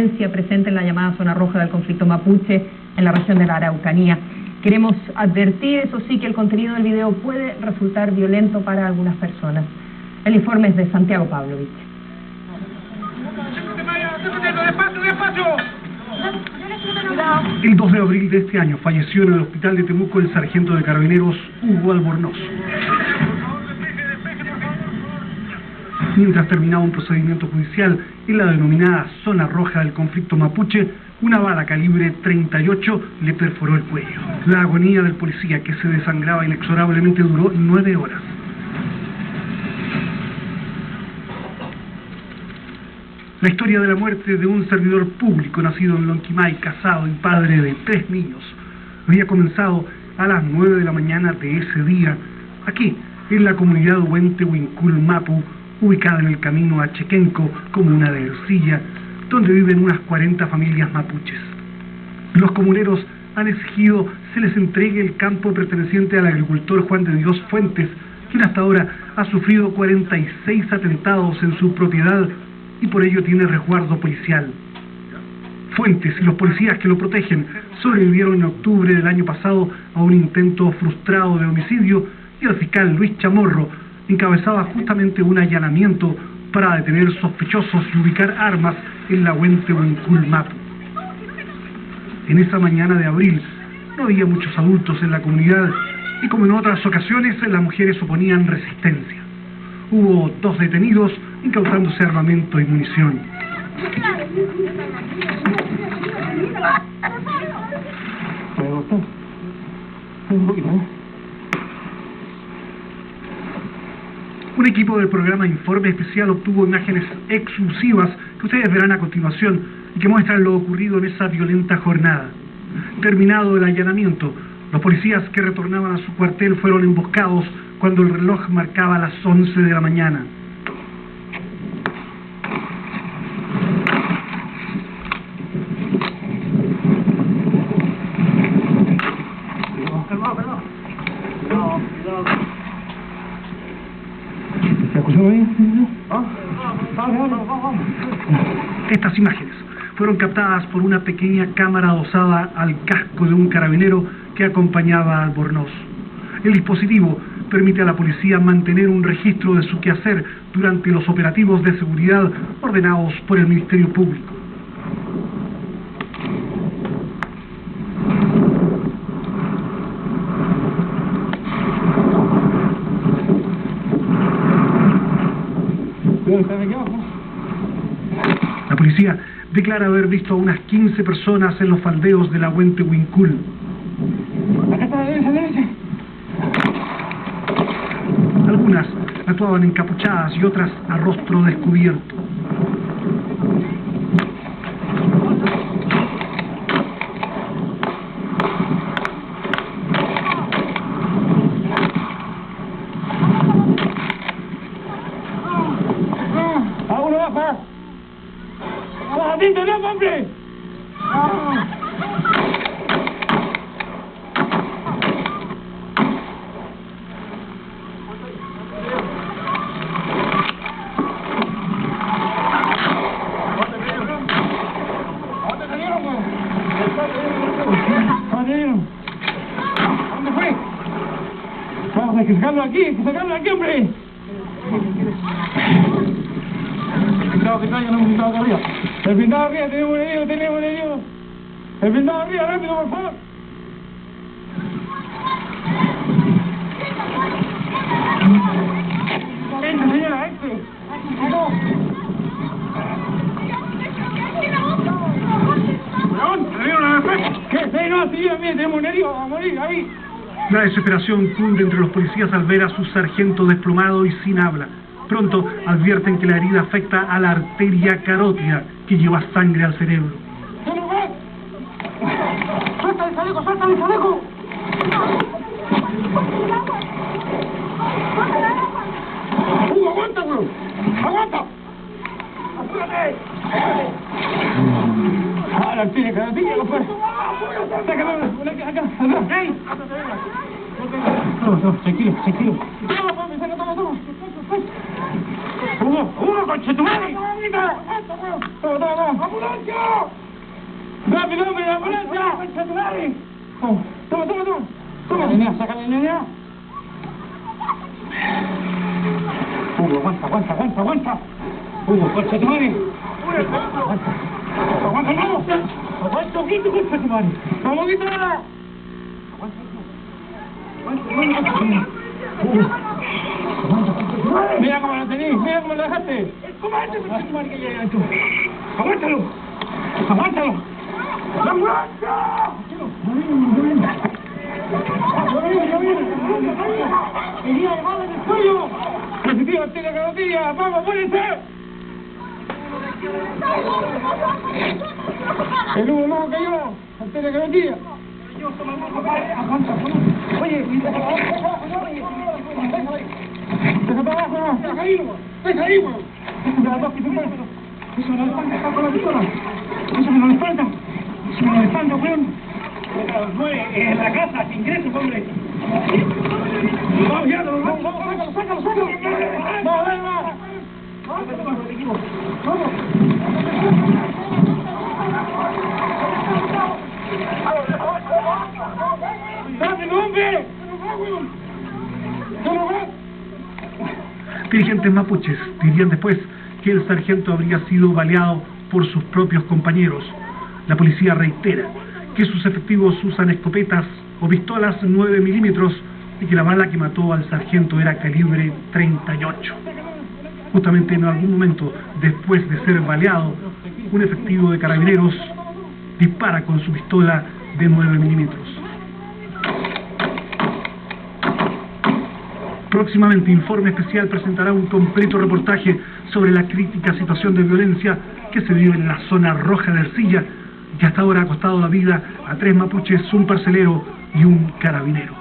violencia presente en la llamada zona roja del conflicto mapuche en la región de la Araucanía. Queremos advertir, eso sí, que el contenido del video puede resultar violento para algunas personas. El informe es de Santiago Pavlovich. El 2 de abril de este año falleció en el hospital de Temuco el sargento de carabineros Hugo Albornoz. Mientras terminaba un procedimiento judicial en la denominada zona roja del conflicto mapuche, una bala calibre 38 le perforó el cuello. La agonía del policía, que se desangraba inexorablemente, duró 9 horas. La historia de la muerte de un servidor público nacido en Lonquimay, casado y padre de 3 niños, había comenzado a las 9 de la mañana de ese día, aquí, en la comunidad Huente Huincul Mapu, ubicada en el camino a Chequenco, comuna de Ercilla, donde viven unas 40 familias mapuches. Los comuneros han exigido se les entregue el campo perteneciente al agricultor Juan de Dios Fuentes, quien hasta ahora ha sufrido 46 atentados en su propiedad y por ello tiene resguardo policial. Fuentes y los policías que lo protegen sobrevivieron en octubre del año pasado a un intento frustrado de homicidio y el fiscal Luis Chamorro encabezaba justamente un allanamiento para detener sospechosos y ubicar armas en la Huente Huincul Mapu. En esa mañana de abril no había muchos adultos en la comunidad y, como en otras ocasiones, las mujeres oponían resistencia. Hubo 2 detenidos incautándose armamento y munición. Un equipo del programa Informe Especial obtuvo imágenes exclusivas que ustedes verán a continuación y que muestran lo ocurrido en esa violenta jornada. Terminado el allanamiento, los policías que retornaban a su cuartel fueron emboscados cuando el reloj marcaba las 11 de la mañana. Estas imágenes fueron captadas por una pequeña cámara adosada al casco de un carabinero que acompañaba a Albornoz. El dispositivo permite a la policía mantener un registro de su quehacer durante los operativos de seguridad ordenados por el Ministerio Público. La policía declara haber visto a unas 15 personas en los faldeos de la Huente Huincul. Algunas actuaban encapuchadas y otras a rostro descubierto. ¿Dónde fue? Vamos, hay que sacarlo aquí, hombre. El blindado que traigan, un blindado acá arriba. El blindado arriba, tenemos un herido. El blindado arriba, rápido, por favor. Entre, señora, entre. ¿Qué? No, señora, mire, tenemos un herido, vamos a morir, ahí. La desesperación cunde entre los policías al ver a su sargento desplomado y sin habla. Pronto advierten que la herida afecta a la arteria carótida que lleva sangre al cerebro. ¡Suelta el chaleco! ¡Hugo, aguanta, bro! ¡Aguanta! ¡Apúrate! ¡Ah, la arteria carótida, no fue! ¡Sácalo! ¡Acá! ¡Ey! Toma, tranquilo. Toma, saca, toma. Hugo, concha tu madre! ¡Toma! ¡Ambulancia! ¡Rápido, hombre, ambulancia! ¡Concha tu madre! Toma. Sácale, nena. Hugo, aguanta. Hugo, concha tu madre. Aguanta, no. Aguanta, poquito, concha tu madre. Vamos, quítala. Mira cómo lo tenés, mira cómo lo dejaste. Comandante, concha tu madre, que llega esto. Aguántalo. ¡Aguanta! ¡No viene! ¡Quería llevarle en el cuello! ¡Positivo, tiene carotilla! ¡Vamos, muérense! El Hugo no cayó, tiene carotilla. Aguanta. Oye, deja para abajo, no. Deja ahí, weón. Eso no le falta, está con la pistola. Eso no le falta, weón. En la casa, sin ingreso, hombre. Vamos, ya, vamos, sácalo. Vamos. ¡Rápido, hombre! Dirigentes mapuches dirían después que el sargento habría sido baleado por sus propios compañeros. La policía reitera que sus efectivos usan escopetas o pistolas 9 milímetros y que la bala que mató al sargento era calibre 38. Justamente en algún momento, después de ser baleado, un efectivo de carabineros dispara con su pistola de 9 milímetros. Próximamente, Informe Especial presentará un completo reportaje sobre la crítica situación de violencia que se vive en la zona roja de Ercilla, que hasta ahora ha costado la vida a 3 mapuches, un parcelero y un carabinero.